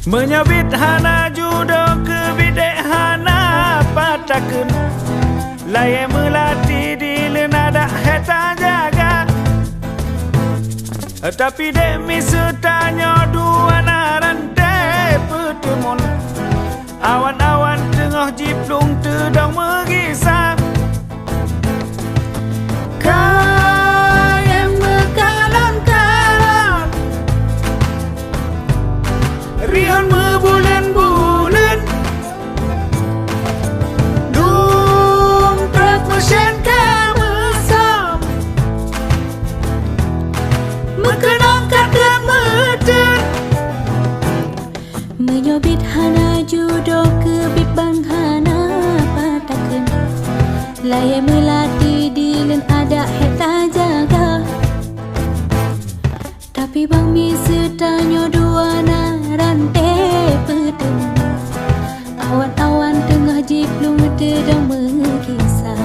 Menyabit hana judo ke bidek hana patakeun laye melati di lenada heta jaga. Tapi dek misetanyo dua narante petemun awan-awan tengah jiplung tedang mengisah. Kaya mekalon-kalon rion mebulan-bulan dum truk mesin kamesom mekenong kata meten menyobit hana judo ke bibang hana patakeun laye melati dilen ada heta jaga. Tapi bang mi setanyo dua narante pedem awan-awan tengah jiplung tedang mengisah.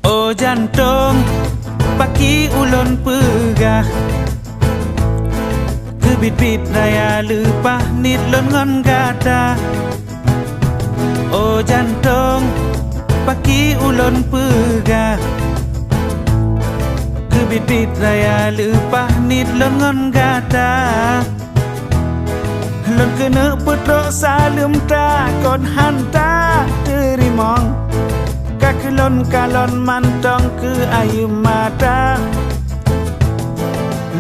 Oh jantung paki ulun pegah kebit-bit raya lepah nit lon ngon gata. Oh jantung paki ulun pegah kebit-bit raya lepah nit lon ngon gata. Lon kena putrok salum ta kon hanta terimong kakelon kalon mantong ke ayu mata.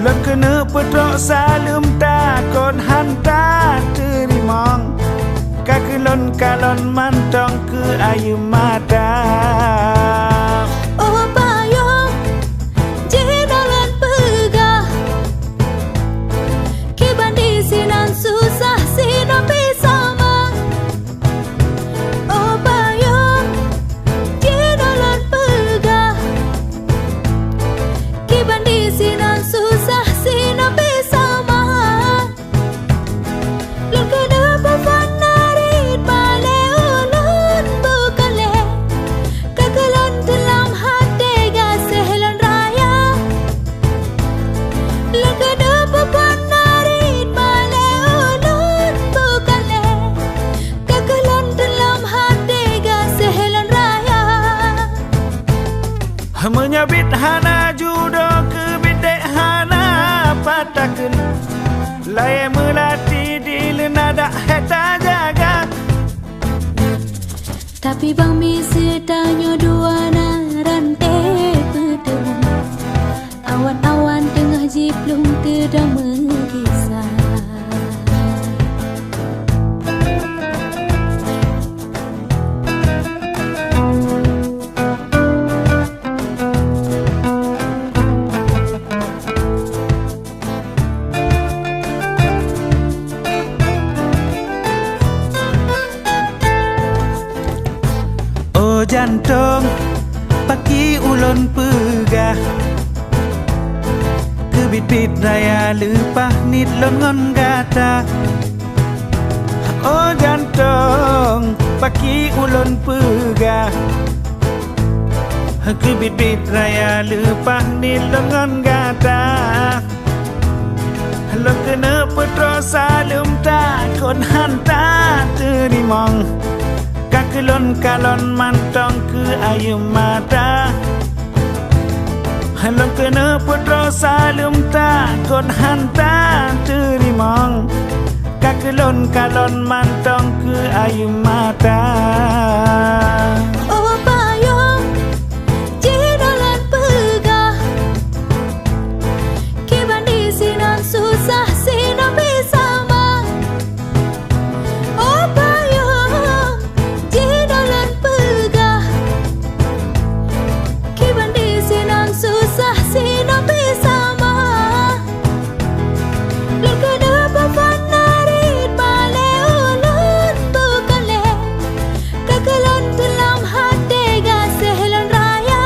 Lon kena putrok salum ta kon hanta terimong kakelon kalon mantong ke ayu mata. Oh payung jidolan pegah kibandi sinan susah sinan pisama. Oh payung jidolan pegah kibandi sinan susah sinan pisama. Lon kena pafanarit bale ulun bukale kakelon dalam hati gasehlon raya. Lon kena pafanarit bale ulun bukale kakelon dalam hati gasehlon raya. Menyabit hana judo ke bidek hana patakeun laye melati di lenada heta jaga. Tapi bang mi setanyo dua narante pedem awan-awan tengah jiplung tedang mengisah. Oh jantung paki ulun pegah kebit-bit raya lepah nit lon ngon gata. Oh jantung paki ulun pegah kebit-bit raya lepah nit lon ngon gata. Lon kena putra salum ta kon hanta terimong kakelon kalon mantong ke ayu mata. Lon kena putra salum ta kon hanta terimong kakelon kalon mantong ke ayu mata. Oh payung jidolan pegah kibandi sinan susah sinan pisama. Oh payung jidolan pegah kibandi sinan susah sinan pisama. Lon kena pafanarit bale ulun bukale kakelon dalam hati gasehlon raya.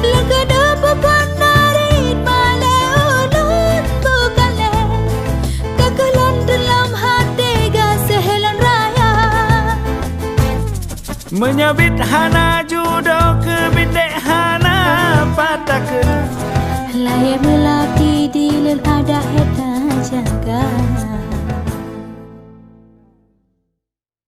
Lon kena pafanarit bale ulun bukale kakelon dalam hati gasehlon raya. Menyabit hana judo do ke binde